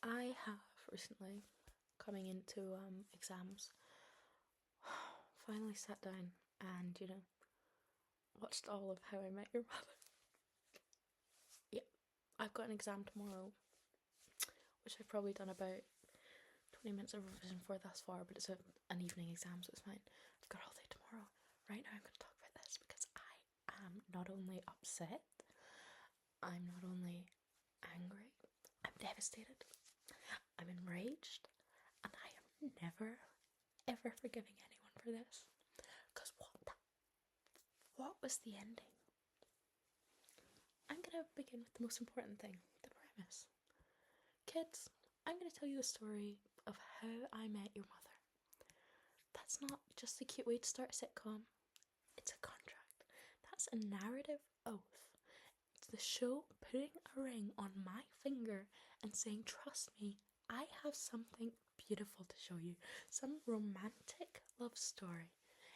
I have recently, coming into exams, finally sat down and, watched all of How I Met Your Mother. Yep, I've got an exam tomorrow, which I've probably done about 20 minutes of revision for thus far, but it's an evening exam, so it's fine. I've got all day tomorrow. Right now I'm going to talk about this because I am not only upset, I'm not only angry, I'm devastated, I'm enraged, and I am never, ever forgiving anyone for this. Because what was the ending? I'm going to begin with the most important thing, the premise. Kids, I'm going to tell you the story of How I Met Your Mother. That's not just a cute way to start a sitcom. It's a contract. That's a narrative oath. It's the show putting a ring on my finger and saying, trust me, I have something beautiful to show you. Some romantic love story.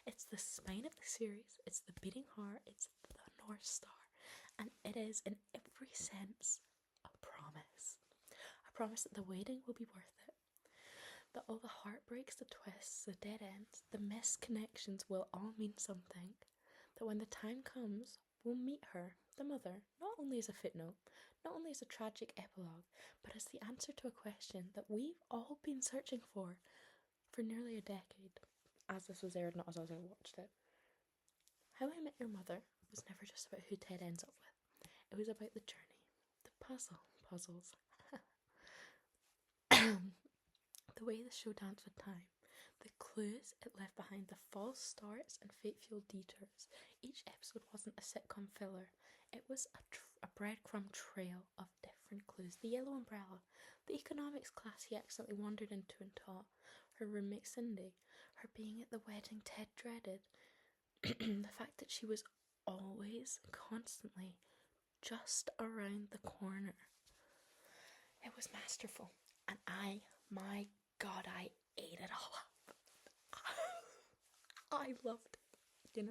It's the spine of the series. It's the beating heart. It's the North Star. And it is, in every sense, a promise. A promise that the waiting will be worth it. That all the heartbreaks, the twists, the dead ends, the missed connections will all mean something. That when the time comes, we'll meet her, the mother, not only as a footnote, not only as a tragic epilogue, but as the answer to a question that we've all been searching for nearly a decade. As this was aired, not as I watched it. How I Met Your Mother was never just about who Ted ends up with. It was about the journey, the puzzles. The way the show danced with time, the clues it left behind, the false starts and fate-fueled detours. Each episode wasn't a sitcom filler. It was a breadcrumb trail of different clues. The yellow umbrella, the economics class he accidentally wandered into and taught, her roommate Cindy, her being at the wedding Ted dreaded, the fact that she was always, constantly, just around the corner. It was masterful. And my God, I ate it all up. I loved it,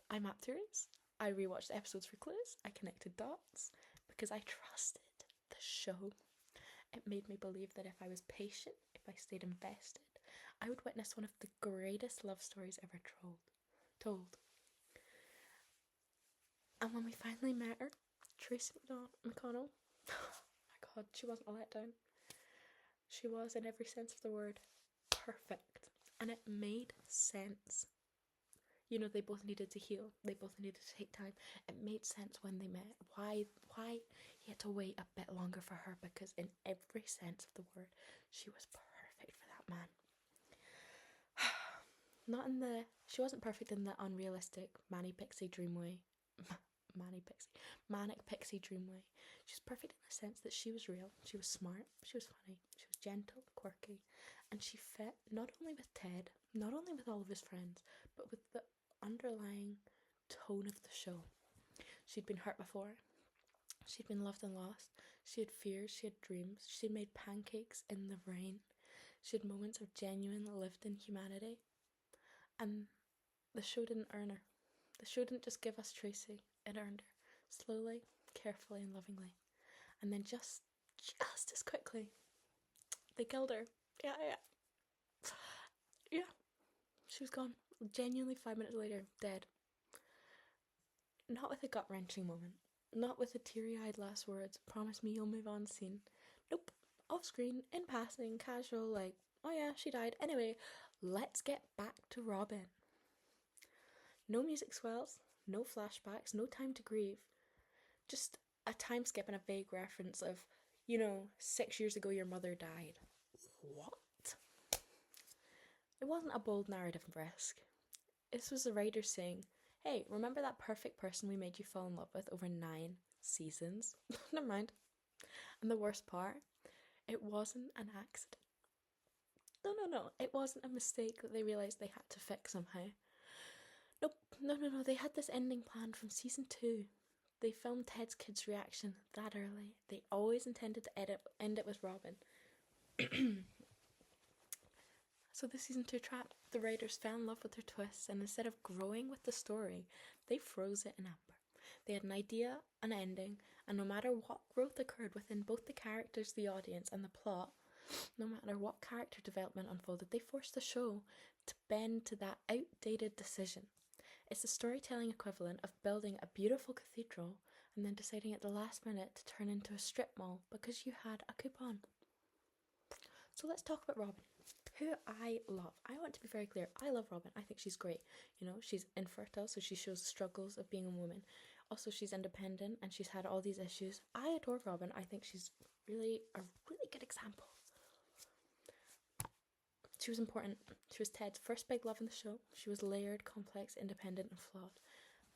I mapped theories. I rewatched episodes for clues. I connected dots because I trusted the show. It made me believe that if I was patient, if I stayed invested, I would witness one of the greatest love stories ever told. And when we finally met her, Tracy McConnell, oh my God, she wasn't a letdown. She was, in every sense of the word, perfect. And it made sense. They both needed to heal. They both needed to take time. It made sense when they met. Why he had to wait a bit longer for her, because in every sense of the word, she was perfect for that man. She wasn't perfect in the unrealistic manic pixie dream way. Manic pixie dream way. She was perfect in the sense that she was real, she was smart, she was funny, she was gentle, quirky, and she fit not only with Ted, not only with all of his friends, but with the underlying tone of the show. She'd been hurt before, she'd been loved and lost, she had fears, she had dreams, she had made pancakes in the rain, she had moments of genuine lived-in humanity, and the show didn't earn her. The show didn't just give us Tracy, it earned her, slowly, carefully and lovingly. And then just as quickly, they killed her. Yeah. She was gone. Genuinely 5 minutes later, dead. Not with a gut-wrenching moment. Not with the teary-eyed last words, promise me you'll move on scene. Nope. Off screen, in passing, casual, like, oh yeah, she died. Anyway, let's get back to Robin. No music swells, no flashbacks, no time to grieve. Just a time skip and a vague reference of, 6 years ago your mother died. What? It wasn't a bold narrative risk. This was the writer saying, hey, remember that perfect person we made you fall in love with over 9 seasons? Never mind. And the worst part, it wasn't an accident. No, it wasn't a mistake that they realised they had to fix somehow. Nope, no, they had this ending planned from season 2. They filmed Ted's kid's reaction that early. They always intended to end it with Robin. So the season 2 trap, the writers fell in love with their twists, and instead of growing with the story, they froze it in amber. They had an idea, an ending, and no matter what growth occurred within both the characters, the audience, and the plot, no matter what character development unfolded, they forced the show to bend to that outdated decision. It's the storytelling equivalent of building a beautiful cathedral and then deciding at the last minute to turn into a strip mall because you had a coupon. So let's talk about Robin, who I love. I want to be very clear, I love Robin. I think she's great. You know, she's infertile, so she shows the struggles of being a woman. Also, she's independent and she's had all these issues. I adore Robin. I think she's a really good example. She was important. She was Ted's first big love in the show. She was layered, complex, independent, and flawed.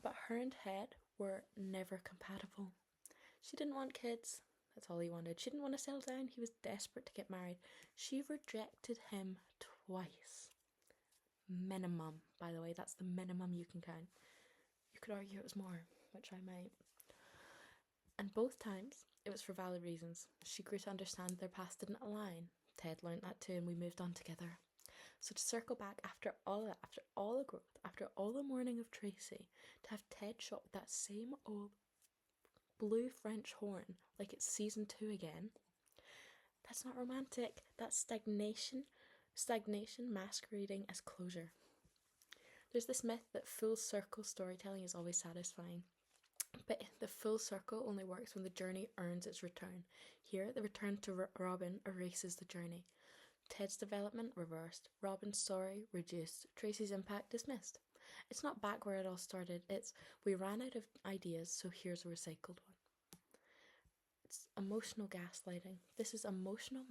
But her and Ted were never compatible. She didn't want kids. That's all he wanted. She didn't want to settle down. He was desperate to get married. She rejected him twice. Minimum, by the way. That's the minimum you can count. You could argue it was more, which I might. And both times, it was for valid reasons. She grew to understand their paths didn't align. Ted learned that too, and we moved on together. So to circle back, after all that, after all the growth, after all the mourning of Tracy, to have Ted shot with that same old blue French horn like it's season 2 again, that's not romantic. That's stagnation masquerading as closure. There's this myth that full circle storytelling is always satisfying. But the full circle only works when the journey earns its return. Here, the return to Robin erases the journey. Ted's development reversed, Robin's story reduced, Tracy's impact dismissed. It's not back where it all started, it's we ran out of ideas, so here's a recycled one. It's emotional gaslighting. This is emotional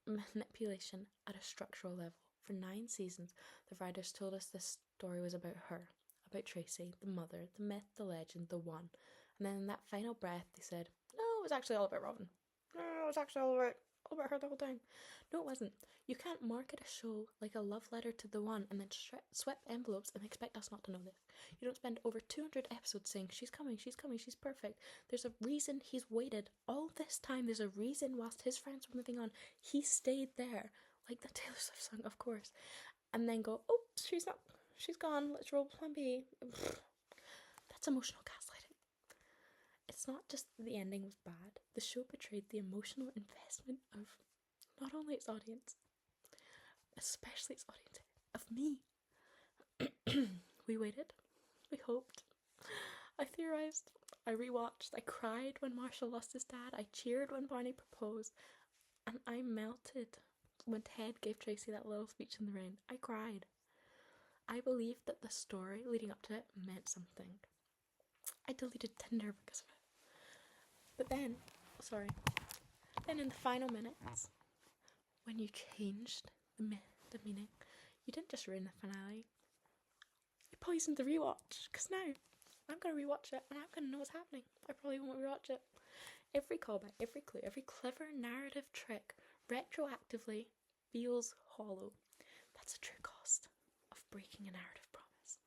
manipulation at a structural level. For 9 seasons, the writers told us this story was about her, about Tracy, the mother, the myth, the legend, the one. And then in that final breath, they said, no, it was actually all about Robin. No, it was actually all about her the whole time. No, it wasn't. You can't market a show like a love letter to the one and then sweep envelopes and expect us not to know this. You don't spend over 200 episodes saying, she's coming, she's perfect. There's a reason he's waited all this time. There's a reason whilst his friends were moving on, he stayed there. Like the Taylor Swift song, of course. And then go, oh, she's gone, let's roll plan B. That's emotional gaslighting. It's not just that the ending was bad. The show betrayed the emotional investment of not only its audience, especially its audience, of me. We waited. We hoped. I theorized. I rewatched. I cried when Marshall lost his dad. I cheered when Barney proposed. And I melted when Ted gave Tracy that little speech in the rain. I cried. I believed that the story leading up to it meant something. I deleted Tinder because of it. But then in the final minutes, when you changed the meaning, you didn't just ruin the finale. You poisoned the rewatch. Because now, I'm going to rewatch it and I'm going to know what's happening. I probably won't rewatch it. Every callback, every clue, every clever narrative trick retroactively feels hollow. That's a true cost of breaking a narrative promise.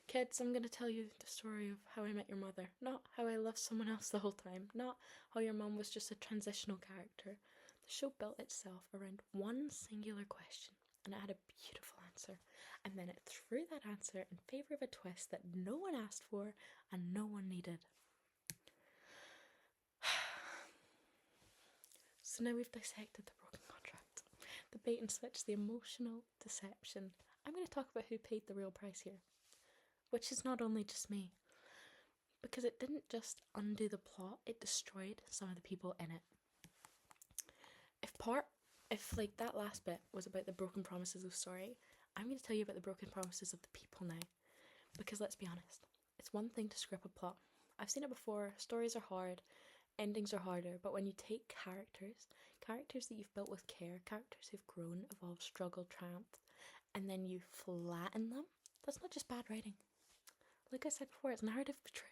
Kids, I'm going to tell you the story of how I met your mother, not how I loved someone else the whole time, not how your mum was just a transitional character. The show built itself around one singular question, and it had a beautiful answer, and then it threw that answer in favour of a twist that no one asked for and no one needed. So now we've dissected the broken contract, the bait and switch, the emotional deception. I'm going to talk about who paid the real price here, which is not only just me, because it didn't just undo the plot, it destroyed some of the people in it. If like that last bit was about the broken promises of story, I'm going to tell you about the broken promises of the people now. Because let's be honest, it's one thing to script a plot. I've seen it before, stories are hard, endings are harder, but when you take characters that you've built with care, characters who've grown, evolved, struggled, triumphed, and then you flatten them, that's not just bad writing. Like I said before, it's narrative betrayal.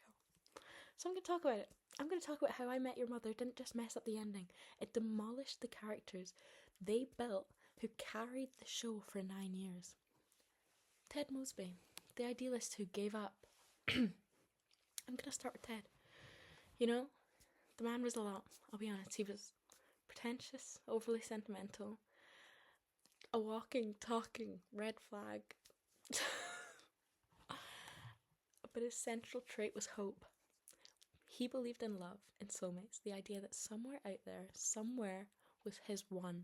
So I'm going to talk about it. I'm going to talk about how I Met Your Mother didn't just mess up the ending. It demolished the characters they built who carried the show for 9 years. Ted Mosby, the idealist who gave up. I'm going to start with Ted. You know, the man was a lot, I'll be honest. He was pretentious, overly sentimental, a walking, talking red flag. But his central trait was hope. He believed in love, in soulmates, the idea that somewhere out there, somewhere was his one.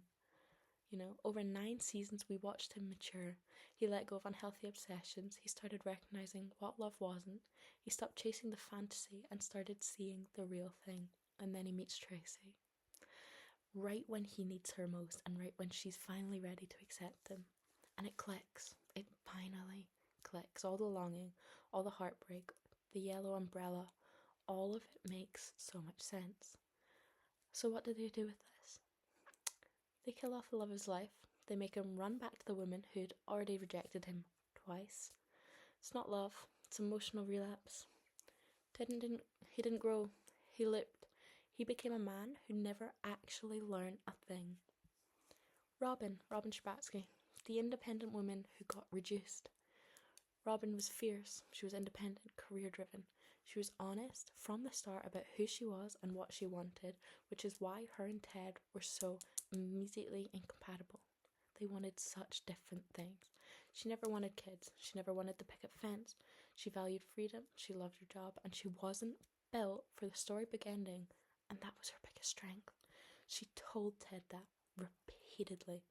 You know, over 9 seasons we watched him mature. He let go of unhealthy obsessions. He started recognizing what love wasn't. He stopped chasing the fantasy and started seeing the real thing. And then he meets Tracy. Right when he needs her most and right when she's finally ready to accept him. And it clicks. It finally clicks. All the longing, all the heartbreak, the yellow umbrella, all of it makes so much sense. So what do they do with this? They kill off the love of his life. They make him run back to the woman who'd already rejected him twice. It's not love, it's emotional relapse. He didn't grow. He looped. He became a man who never actually learned a thing. Robin Scherbatsky, the independent woman who got reduced. Robin was fierce. She was independent, career-driven. She was honest from the start about who she was and what she wanted, which is why her and Ted were so immediately incompatible. They wanted such different things. She never wanted kids. She never wanted the picket fence. She valued freedom. She loved her job, and she wasn't built for the storybook ending, and that was her biggest strength. She told Ted that repeatedly.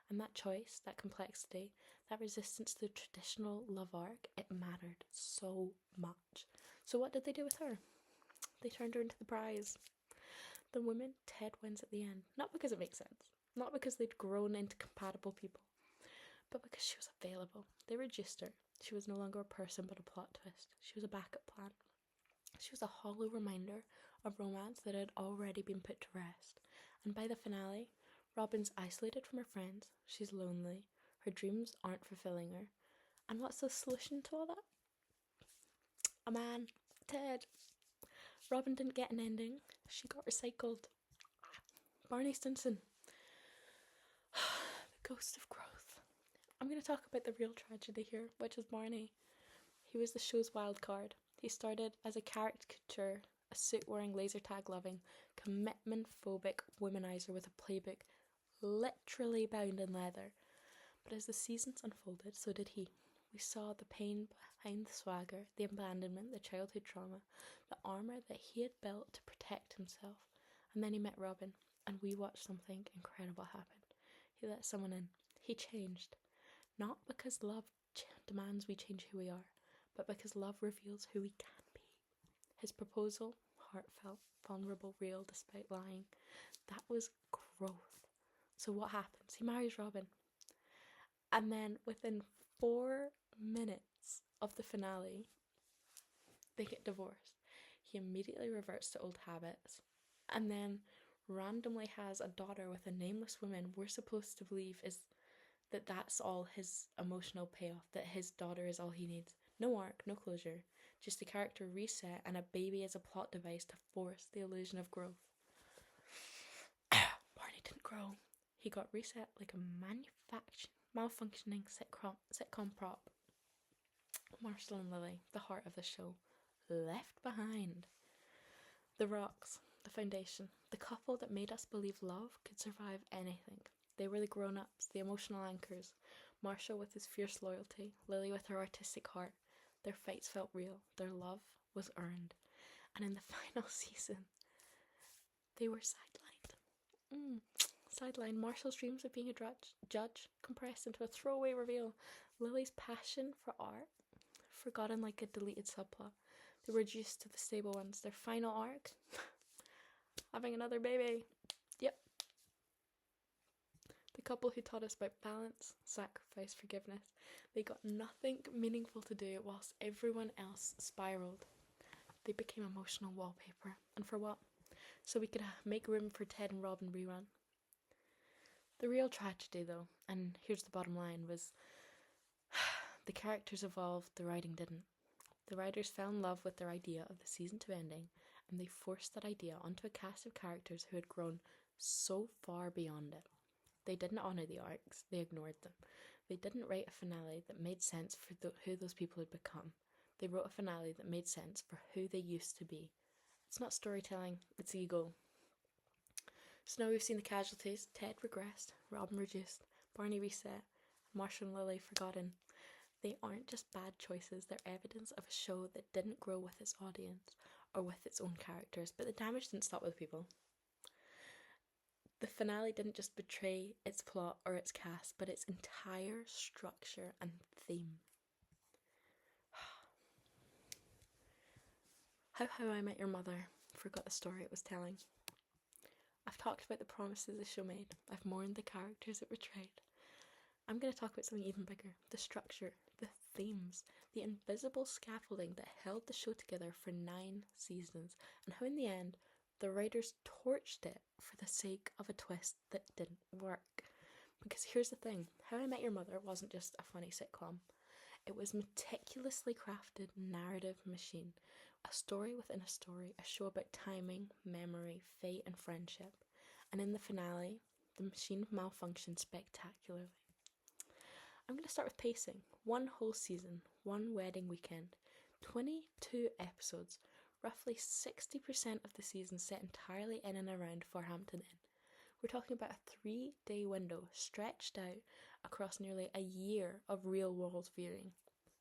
And that choice, that complexity, that resistance to the traditional love arc, it mattered so much. So what did they do with her? They turned her into the prize. The woman Ted wins at the end. Not because it makes sense. Not because they'd grown into compatible people. But because she was available. They reduced her. She was no longer a person but a plot twist. She was a backup plan. She was a hollow reminder of romance that had already been put to rest. And by the finale, Robin's isolated from her friends. She's lonely. Her dreams aren't fulfilling her. And what's the solution to all that? A man. Ted. Robin didn't get an ending. She got recycled. Barney Stinson. The ghost of growth. I'm going to talk about the real tragedy here, which is Barney. He was the show's wild card. He started as a caricature, a suit-wearing, laser-tag-loving, commitment-phobic womanizer with a playbook literally bound in leather. But as the seasons unfolded, so did he. We saw the pain behind the swagger, the abandonment, the childhood trauma, the armour that he had built to protect himself. And then he met Robin, and we watched something incredible happen. He let someone in. He changed. Not because love demands we change who we are, but because love reveals who we can be. His proposal, heartfelt, vulnerable, real, despite lying. That was growth. So what happens? He marries Robin. And then within 4 minutes of the finale, they get divorced. He immediately reverts to old habits. And then randomly has a daughter with a nameless woman we're supposed to believe is that's all his emotional payoff, that his daughter is all he needs. No arc, no closure, just a character reset and a baby as a plot device to force the illusion of growth. Barney didn't grow. He got reset like a malfunctioning sitcom prop. Marshall and Lily, the heart of the show, left behind. The rocks, the foundation, the couple that made us believe love could survive anything. They were the grown-ups, the emotional anchors. Marshall with his fierce loyalty, Lily with her artistic heart. Their fights felt real. Their love was earned. And in the final season, they were sidelined. Sidelined. Marshall's dreams of being a judge compressed into a throwaway reveal. Lily's passion for art forgotten like a deleted subplot. They were reduced to the stable ones. Their final arc, having another baby. Yep. The couple who taught us about balance, sacrifice, forgiveness. They got nothing meaningful to do whilst everyone else spiraled. They became emotional wallpaper. And for what? So we could make room for Ted and Robin rerun. The real tragedy, though, and here's the bottom line, was the characters evolved, the writing didn't. The writers fell in love with their idea of the season 2 ending, and they forced that idea onto a cast of characters who had grown so far beyond it. They didn't honour the arcs, they ignored them. They didn't write a finale that made sense for who those people had become. They wrote a finale that made sense for who they used to be. It's not storytelling, it's ego. So now we've seen the casualties. Ted regressed, Robin reduced, Barney reset, Marshall and Lily forgotten. They aren't just bad choices, they're evidence of a show that didn't grow with its audience. or with its own characters, but the damage didn't stop with people. The finale didn't just betray its plot or its cast, but its entire structure and theme. How I Met Your Mother forgot the story it was telling. I've talked about the promises the show made. I've mourned the characters it betrayed. I'm going to talk about something even bigger. The structure, the themes, the invisible scaffolding that held the show together for 9 seasons, and how in the end, the writers torched it for the sake of a twist that didn't work. Because here's the thing, How I Met Your Mother wasn't just a funny sitcom. It was a meticulously crafted narrative machine. A story within a story, a show about timing, memory, fate and friendship. And in the finale, the machine malfunctioned spectacularly. I'm going to start with pacing. 1 whole season, 1 wedding weekend, 22 episodes, roughly 60% of the season set entirely in and around HIMTM. We're talking about a 3-day window stretched out across nearly a year of real-world viewing.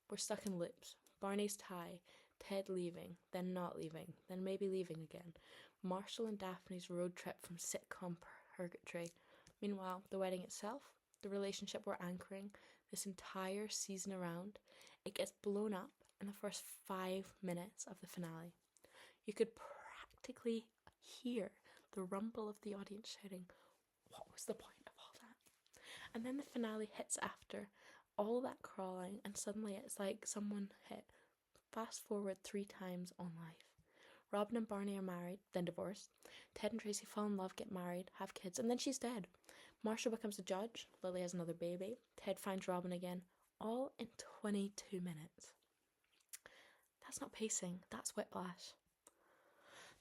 We're stuck in loops. Barney's tie, Ted leaving, then not leaving, then maybe leaving again. Marshall and Daphne's road trip from sitcom purgatory. Meanwhile, the wedding itself, the relationship we're anchoring this entire season around, it gets blown up in the first 5 minutes of the finale. You could practically hear the rumble of the audience shouting, "What was the point of all that?" And then the finale hits after all that crawling, and suddenly it's like someone hit fast forward 3 times on life. Robin and Barney are married, then divorced. Ted and Tracy fall in love, get married, have kids, and then she's dead. Marshall becomes a judge, Lily has another baby, Ted finds Robin again, all in 22 minutes. That's not pacing, that's whiplash.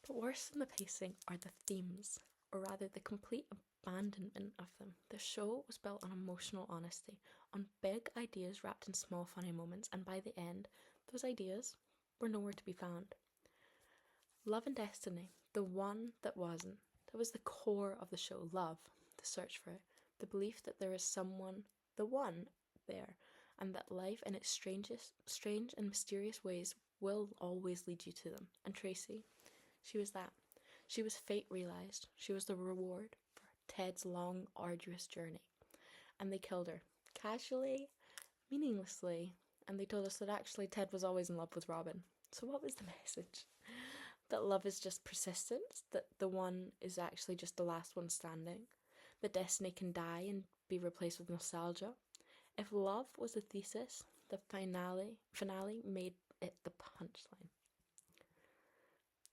But worse than the pacing are the themes, or rather the complete abandonment of them. The show was built on emotional honesty, on big ideas wrapped in small funny moments, and by the end, those ideas were nowhere to be found. Love and destiny, the one that wasn't. That was the core of the show. Love, the search for it, the belief that there is someone, the one, there, and that life in its strange and mysterious ways will always lead you to them. And Tracy, she was that. She was fate realised. She was the reward for Ted's long, arduous journey. And they killed her. Casually, meaninglessly, and they told us that actually Ted was always in love with Robin. So what was the message? That love is just persistence, that the one is actually just the last one standing, that destiny can die and be replaced with nostalgia. If love was the thesis, the finale made it the punchline.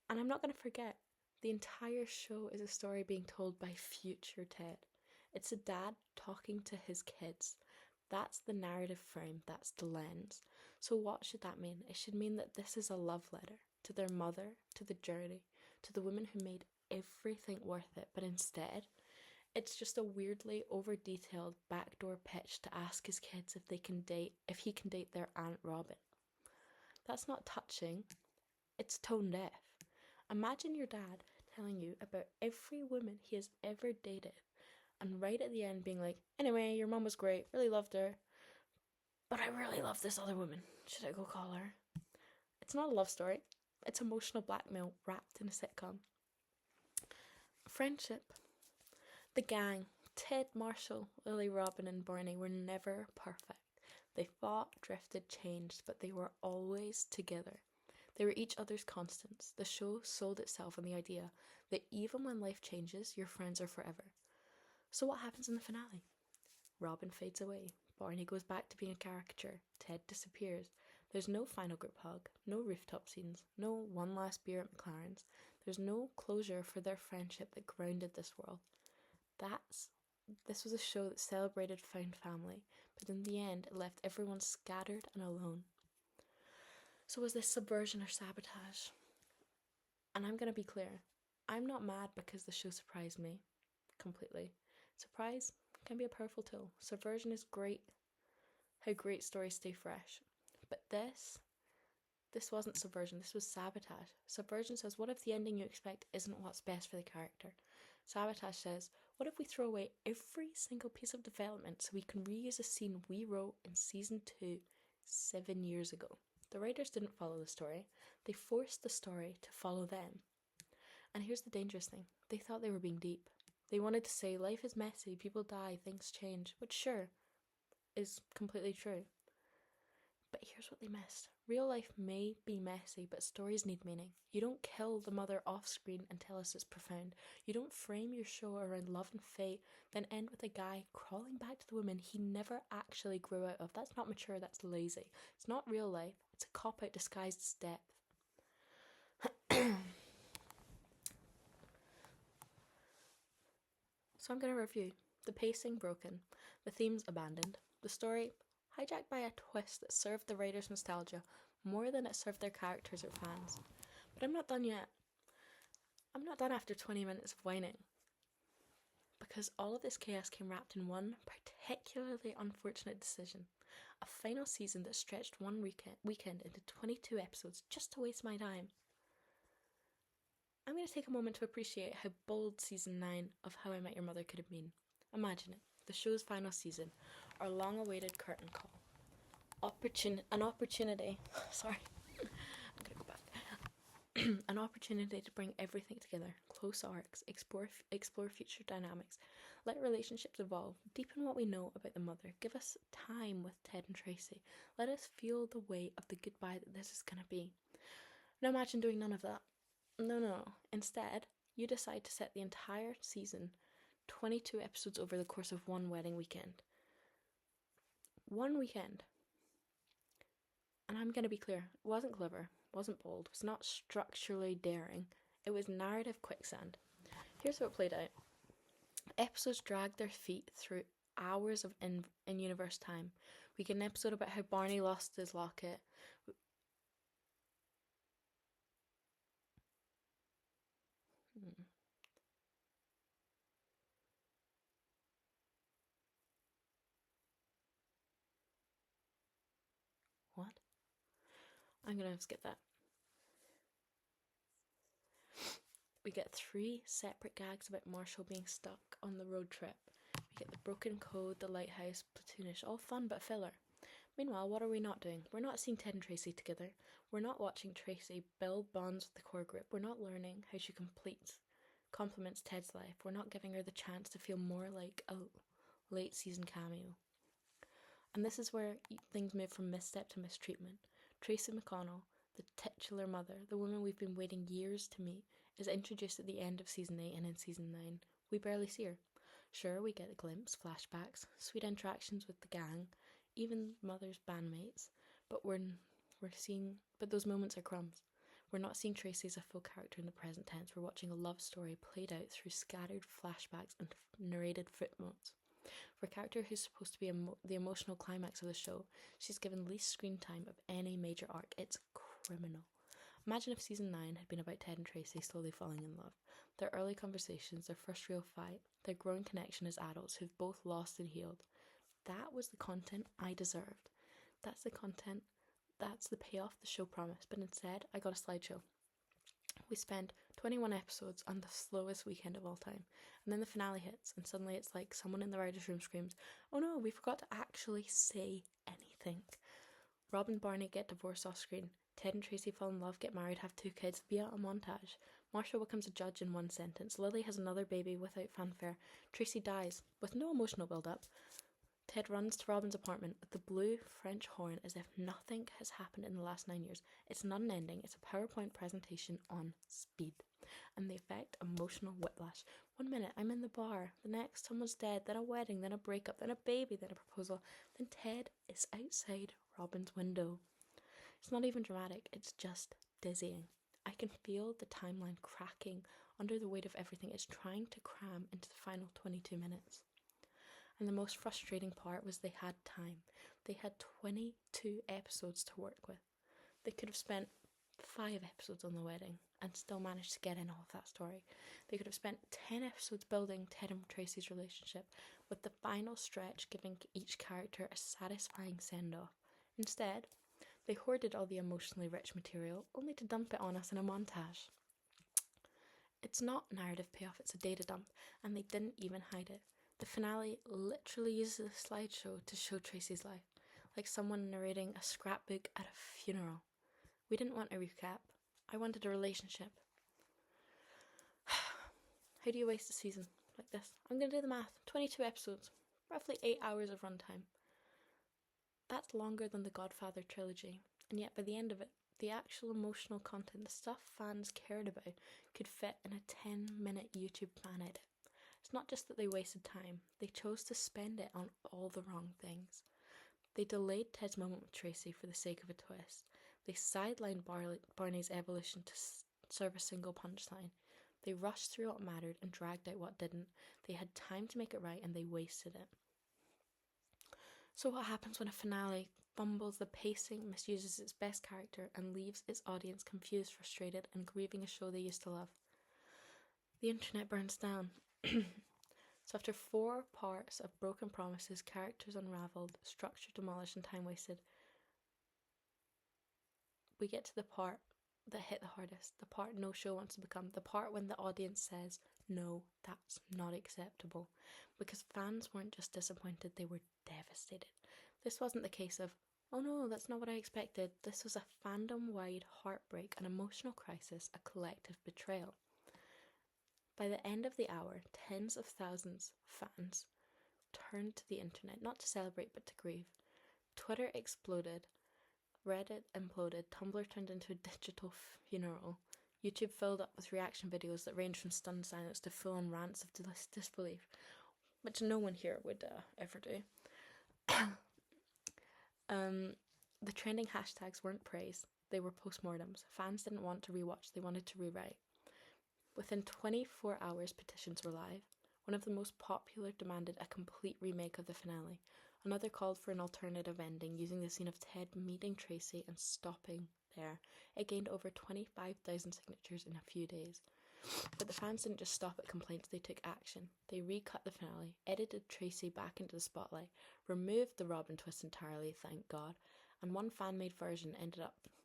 And I'm not going to forget, the entire show is a story being told by future Ted. It's a dad talking to his kids. That's the narrative frame, that's the lens. So what should that mean? It should mean that this is a love letter to their mother, to the journey, to the woman who made everything worth it, but instead, it's just a weirdly over-detailed backdoor pitch to ask his kids if he can date their Aunt Robin. That's not touching, it's tone deaf. Imagine your dad telling you about every woman he has ever dated, and right at the end being like, "Anyway, your mum was great, really loved her, but I really love this other woman. Should I go call her?" It's not a love story. It's emotional blackmail wrapped in a sitcom. Friendship. The gang, Ted, Marshall, Lily, Robin and Barney, were never perfect. They fought, drifted, changed, but they were always together. They were each other's constants. The show sold itself on the idea that even when life changes, your friends are forever. So what happens in the finale? Robin fades away. Barney goes back to being a caricature. Ted disappears. There's no final group hug, no rooftop scenes, no one last beer at McLaren's. There's no closure for their friendship that grounded this world. This was a show that celebrated found family, but in the end it left everyone scattered and alone. So was this subversion or sabotage? And I'm going to be clear, I'm not mad because the show surprised me completely. Surprise can be a powerful tool. Subversion is great, how great stories stay fresh. But this wasn't subversion, this was sabotage. Subversion says, what if the ending you expect isn't what's best for the character? Sabotage says, what if we throw away every single piece of development so we can reuse a scene we wrote in season 2 7 years ago? The writers didn't follow the story, they forced the story to follow them. And here's the dangerous thing, they thought they were being deep. They wanted to say life is messy, people die, things change, which sure, is completely true. But here's what they missed. Real life may be messy, but stories need meaning. You don't kill the mother off screen and tell us it's profound. You don't frame your show around love and fate, then end with a guy crawling back to the woman he never actually grew out of. That's not mature, that's lazy. It's not real life, it's a cop-out disguised as depth. So I'm going to review. The pacing broken, the themes abandoned, the story hijacked by a twist that served the writers' nostalgia more than it served their characters or fans. But I'm not done yet. I'm not done after 20 minutes of whining. Because all of this chaos came wrapped in one particularly unfortunate decision. A final season that stretched one weekend into 22 episodes just to waste my time. I'm going to take a moment to appreciate how bold season 9 of How I Met Your Mother could have been. Imagine it, the show's final season, our long-awaited curtain call. An opportunity, sorry, I'm going to go back. An opportunity to bring everything together, close arcs, explore future dynamics, let relationships evolve, deepen what we know about the mother, give us time with Ted and Tracy, let us feel the weight of the goodbye that this is going to be. Now imagine doing none of that. No. Instead, you decide to set the entire season, 22 episodes over the course of one wedding weekend. One weekend. And I'm going to be clear, it wasn't clever, wasn't bold, was not structurally daring. It was narrative quicksand. Here's how it played out. Episodes dragged their feet through hours of in-universe time. We get an episode about how Barney lost his locket. What? I'm going to skip that. We get 3 separate gags about Marshall being stuck on the road trip. We get the broken code, the lighthouse, platoonish, all fun but filler. Meanwhile, what are we not doing? We're not seeing Ted and Tracy together. We're not watching Tracy build bonds with the core group. We're not learning how she complements Ted's life. We're not giving her the chance to feel more like a late season cameo. And this is where things move from misstep to mistreatment. Tracy McConnell, the titular mother, the woman we've been waiting years to meet, is introduced at the end of season 8 and in season 9. We barely see her. Sure, we get a glimpse, flashbacks, sweet interactions with the gang, even mother's bandmates, but but those moments are crumbs. We're not seeing Tracy as a full character in the present tense. We're watching a love story played out through scattered flashbacks and narrated footnotes. For a character who's supposed to be the emotional climax of the show, she's given least screen time of any major arc. It's criminal. Imagine if season 9 had been about Ted and Tracy slowly falling in love. Their early conversations, their first real fight, their growing connection as adults who've both lost and healed. That was the content I deserved. That's the content, that's the payoff the show promised, but instead I got a slideshow. We spend 21 episodes on the slowest weekend of all time, and then the finale hits, and suddenly it's like someone in the writer's room screams, "Oh no, we forgot to actually say anything." Rob and Barney get divorced off screen. Ted and Tracy fall in love, get married, have 2 kids via a montage. Marshall becomes a judge in one sentence. Lily has another baby without fanfare. Tracy dies with no emotional build-up. Ted runs to Robin's apartment with the blue French horn as if nothing has happened in the last 9 years. It's not an ending, it's a PowerPoint presentation on speed. And the effect, emotional whiplash. 1 minute, I'm in the bar. The next, someone's dead. Then a wedding, then a breakup, then a baby, then a proposal. Then Ted is outside Robin's window. It's not even dramatic, it's just dizzying. I can feel the timeline cracking under the weight of everything it's trying to cram into the final 22 minutes. And the most frustrating part was they had time. They had 22 episodes to work with. They could have spent 5 episodes on the wedding and still managed to get in all of that story. They could have spent 10 episodes building Ted and Tracy's relationship, with the final stretch giving each character a satisfying send-off. Instead, they hoarded all the emotionally rich material, only to dump it on us in a montage. It's not narrative payoff, it's a data dump, and they didn't even hide it. The finale literally uses a slideshow to show Tracy's life. like someone narrating a scrapbook at a funeral. We didn't want a recap. I wanted a relationship. How do you waste a season like this? I'm going to do the math. 22 episodes, roughly 8 hours of runtime. That's longer than the Godfather trilogy, and yet by the end of it, the actual emotional content, the stuff fans cared about, could fit in a 10-minute YouTube fan edit. It's not just that they wasted time, they chose to spend it on all the wrong things. They delayed Ted's moment with Tracy for the sake of a twist. They sidelined Barney's evolution to serve a single punchline. They rushed through what mattered and dragged out what didn't. They had time to make it right and they wasted it. So what happens when a finale fumbles the pacing, misuses its best character, and leaves its audience confused, frustrated, and grieving a show they used to love? The internet burns down. So after 4 parts of broken promises, characters unravelled, structure demolished, and time wasted, we get to the part that hit the hardest, the part no show wants to become, the part when the audience says, no, that's not acceptable. Because fans weren't just disappointed, they were devastated. This wasn't the case of, oh no, that's not what I expected. This was a fandom-wide heartbreak, an emotional crisis, a collective betrayal. By the end of the hour, tens of thousands of fans turned to the internet, not to celebrate but to grieve. Twitter exploded, Reddit imploded, Tumblr turned into a digital funeral. YouTube filled up with reaction videos that ranged from stunned silence to full-on rants of disbelief, which no one here would ever do. The trending hashtags weren't praise, they were postmortems. Fans didn't want to rewatch, they wanted to rewrite. Within 24 hours, petitions were live. One of the most popular demanded a complete remake of the finale. Another called for an alternative ending, using the scene of Ted meeting Tracy and stopping there. It gained over 25,000 signatures in a few days. But the fans didn't just stop at complaints, they took action. They recut the finale, edited Tracy back into the spotlight, removed the Robin twist entirely, thank God, and one fan-made version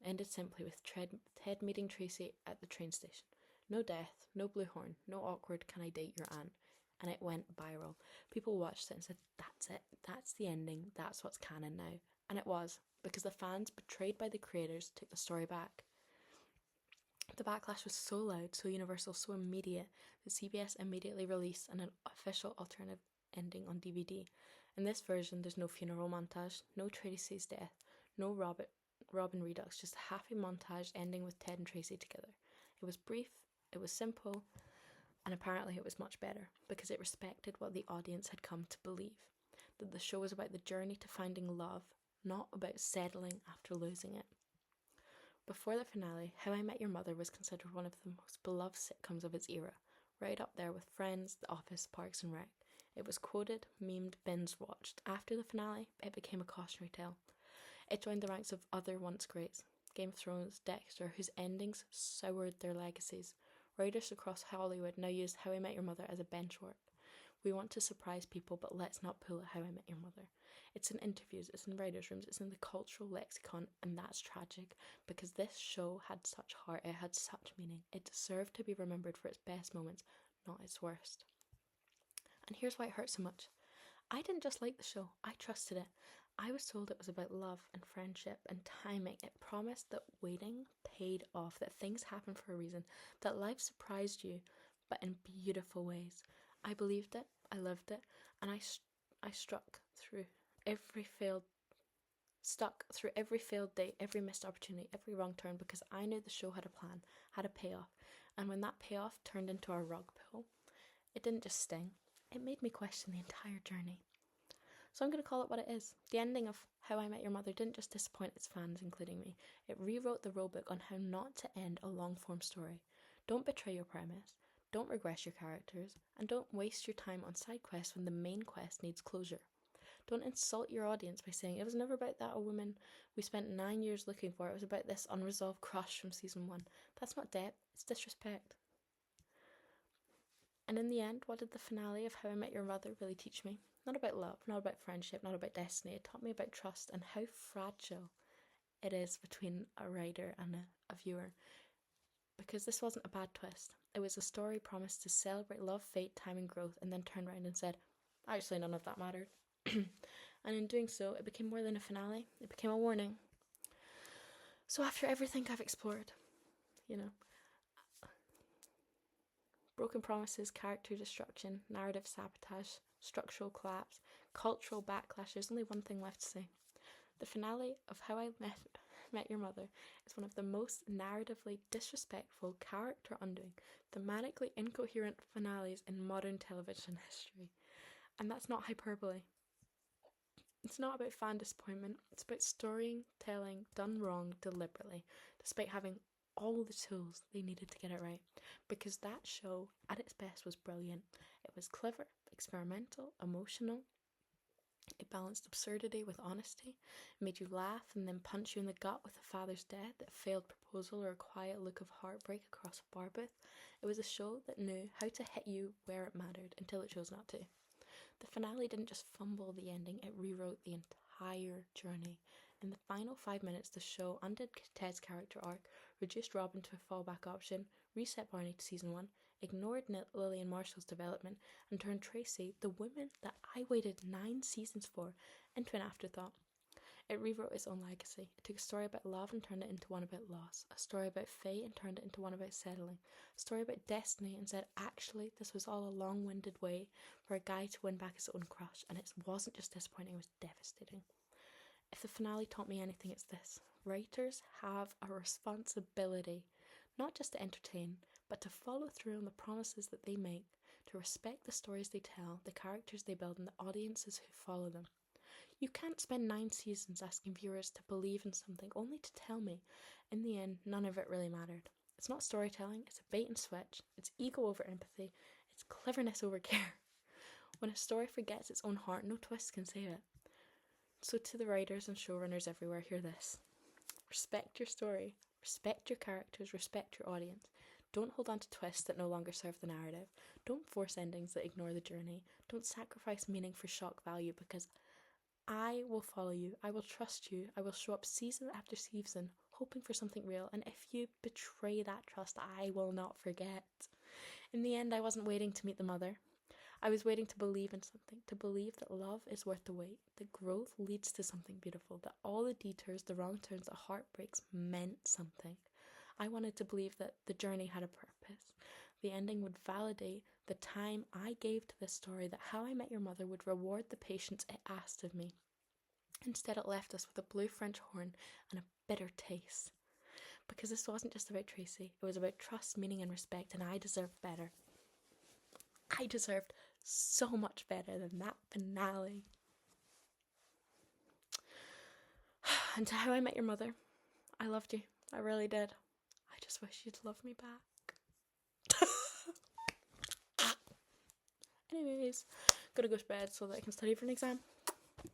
ended simply with Ted meeting Tracy at the train station. No death, no blue horn, no awkward "can I date your aunt?" And it went viral. People watched it and said, that's it, that's the ending, that's what's canon now. And it was, because the fans, betrayed by the creators, took the story back. The backlash was so loud, so universal, so immediate, that CBS immediately released an official alternative ending on DVD. In this version, there's no funeral montage, no Tracy's death, no Robin redux, just a happy montage ending with Ted and Tracy together. It was brief, it was simple, and apparently it was much better, because it respected what the audience had come to believe, that the show was about the journey to finding love, not about settling after losing it. Before the finale, How I Met Your Mother was considered one of the most beloved sitcoms of its era, right up there with Friends, The Office, Parks and Rec. It was quoted, memed, binge-watched. After the finale, it became a cautionary tale. It joined the ranks of other once greats, Game of Thrones, Dexter, whose endings soured their legacies. Writers across Hollywood now use How I Met Your Mother as a benchmark. We want to surprise people, but let's not pull at How I Met Your Mother. It's in interviews, it's in writers' rooms, it's in the cultural lexicon, and that's tragic, because this show had such heart, it had such meaning. It deserved to be remembered for its best moments, not its worst. And here's why it hurts so much. I didn't just like the show, I trusted it. I was told it was about love and friendship and timing. It promised that waiting paid off, that things happen for a reason, that life surprised you, but in beautiful ways. I believed it, I lived it, and I stuck through every failed day, every missed opportunity, every wrong turn, because I knew the show had a plan, had a payoff, and when that payoff turned into a rug pull, it didn't just sting, it made me question the entire journey. So I'm going to call it what it is. The ending of How I Met Your Mother didn't just disappoint its fans, including me. It rewrote the rulebook on how not to end a long-form story. Don't betray your premise, don't regress your characters, and don't waste your time on side quests when the main quest needs closure. Don't insult your audience by saying, it was never about that woman we spent 9 years looking for, it was about this unresolved crush from season 1. That's not depth, it's disrespect. And in the end, what did the finale of How I Met Your Mother really teach me? Not about love, not about friendship, not about destiny. It taught me about trust and how fragile it is between a writer and a viewer. Because this wasn't a bad twist. It was a story promised to celebrate love, fate, time and growth, and then turned around and said, actually none of that mattered. And in doing so, it became more than a finale, it became a warning. So after everything I've explored, broken promises, character destruction, narrative sabotage, structural collapse, cultural backlash, there's only one thing left to say. The finale of How I Met Your Mother is one of the most narratively disrespectful, character undoing, thematically incoherent finales in modern television history. And that's not hyperbole. It's not about fan disappointment, it's about storytelling done wrong deliberately, despite having all the tools they needed to get it right. Because that show, at its best, was brilliant. It was clever, experimental, emotional. It balanced absurdity with honesty, it made you laugh and then punch you in the gut with a father's death, a failed proposal, or a quiet look of heartbreak across a bar booth. It was a show that knew how to hit you where it mattered until it chose not to. The finale didn't just fumble the ending, it rewrote the entire journey. In the final 5 minutes, the show undid Ted's character arc, reduced Robin to a fallback option, reset Barney to season 1, ignored Lily and Marshall's development, and turned Tracy, the woman that I waited 9 seasons for, into an afterthought. It rewrote its own legacy. It took a story about love and turned it into one about loss. A story about fate and turned it into one about settling. A story about destiny and said, actually, this was all a long-winded way for a guy to win back his own crush. And it wasn't just disappointing, it was devastating. If the finale taught me anything, it's this. Writers have a responsibility, not just to entertain, but to follow through on the promises that they make, to respect the stories they tell, the characters they build, and the audiences who follow them. You can't spend 9 seasons asking viewers to believe in something only to tell me, in the end, none of it really mattered. It's not storytelling, it's a bait and switch, it's ego over empathy, it's cleverness over care. When a story forgets its own heart, no twist can save it. So to the writers and showrunners everywhere, hear this. Respect your story, respect your characters, respect your audience. Don't hold on to twists that no longer serve the narrative. Don't force endings that ignore the journey. Don't sacrifice meaning for shock value, because I will follow you, I will trust you, I will show up season after season, hoping for something real, and if you betray that trust, I will not forget. In the end, I wasn't waiting to meet the mother. I was waiting to believe in something, to believe that love is worth the wait, that growth leads to something beautiful, that all the detours, the wrong turns, the heartbreaks meant something. I wanted to believe that the journey had a purpose. The ending would validate the time I gave to this story, that How I Met Your Mother would reward the patience it asked of me. Instead, it left us with a blue French horn and a bitter taste. Because this wasn't just about Tracy, it was about trust, meaning, and respect, and I deserved better. I deserved so much better than that finale. And to How I Met Your Mother, I loved you. I really did. I just wish you'd love me back. Anyways, gotta go to bed so that I can study for an exam.